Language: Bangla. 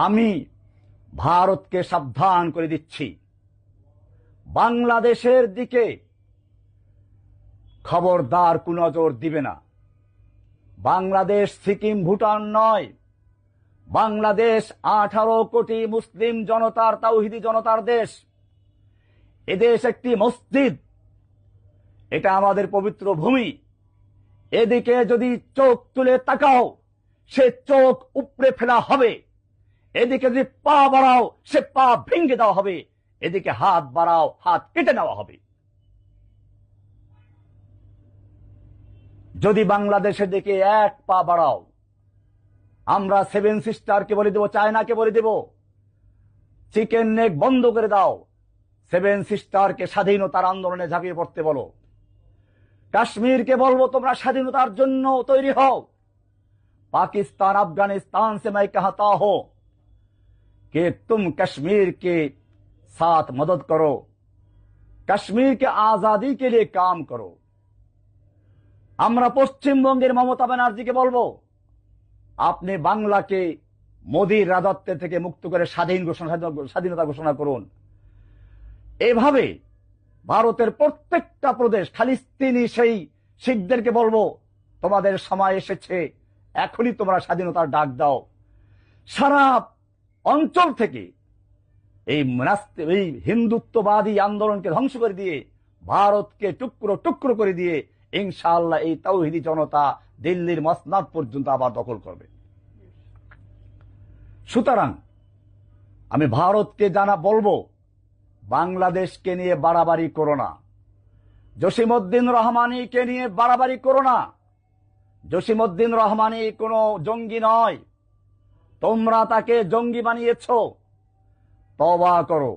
আমি ভারতকে সাবধান করে দিচ্ছি, বাংলাদেশের দিকে খবরদার কুনজর দিবে না। বাংলাদেশ সিকিম ভুটান নয়, বাংলাদেশ 18 কোটি মুসলিম জনতার, তাওহিদি জনতার দেশ। এদেশ একটি মসজিদ, এটা আমাদের পবিত্র ভূমি। এদিকে যদি চোখ তুলে তাকাও, সে চোখ উপড়ে ফেলা হবে। এদিকে যদি পা বাড়াও, সে পা ভেঙে দেওয়া হবে। এদিকে হাত বাড়াও, হাত কেটে নেওয়া হবে। যদি বাংলাদেশের দিকে এক পা বাড়াও, আমরা 7 সিস্টারকে বলে দেব, চায়নাকে বলে দেব, চিকেন নেক বন্ধ করে দাও। 7 সিস্টারকে স্বাধীনতার আন্দোলনে ঝাঁপিয়ে পড়তে বলো। কাশ্মীরকে বলবো, তোমরা স্বাধীনতার জন্য তৈরি হও। पाकिस्तान अफगानिस्तान से मैं कहता हूं कि तुम कश्मीर के साथ मदद करो, कश्मीर के आजादी के लिए काम करो। আমরা পশ্চিমবঙ্গের মমতা ব্যানার্জিকে বলবো, আপনি বাংলাকে মোদির রাজত্বের থেকে মুক্ত করে স্বাধীনতা ঘোষণা করুন। এভাবে ভারতের প্রত্যেকটা প্রদেশ, খালিস্তিনি সেই শিখদেরকে বলবো, তোমাদের সময় এসেছে, এখনই তোমরা স্বাধীনতার ডাক দাও। সারা অঞ্চল থেকে এই হিন্দুত্ববাদী আন্দোলনকে ধ্বংস করে দিয়ে, ভারতকে টুকরো টুকরো করে দিয়ে, ইনশাআল্লাহ এই তাওহিদি জনতা দিল্লির মসনদ পর্যন্ত আবার দখল করবে। সুতরাং আমি ভারতকে বলবো, বাংলাদেশকে নিয়ে বাড়াবাড়ি করো না। জসিমউদ্দিন রহমানিকে নিয়ে বাড়াবাড়ি করো না। জসিমউদ্দিন রহমানি কোনো জঙ্গি নয়, তোমরা তাকে জঙ্গি বানিয়েছ। তওবা করো।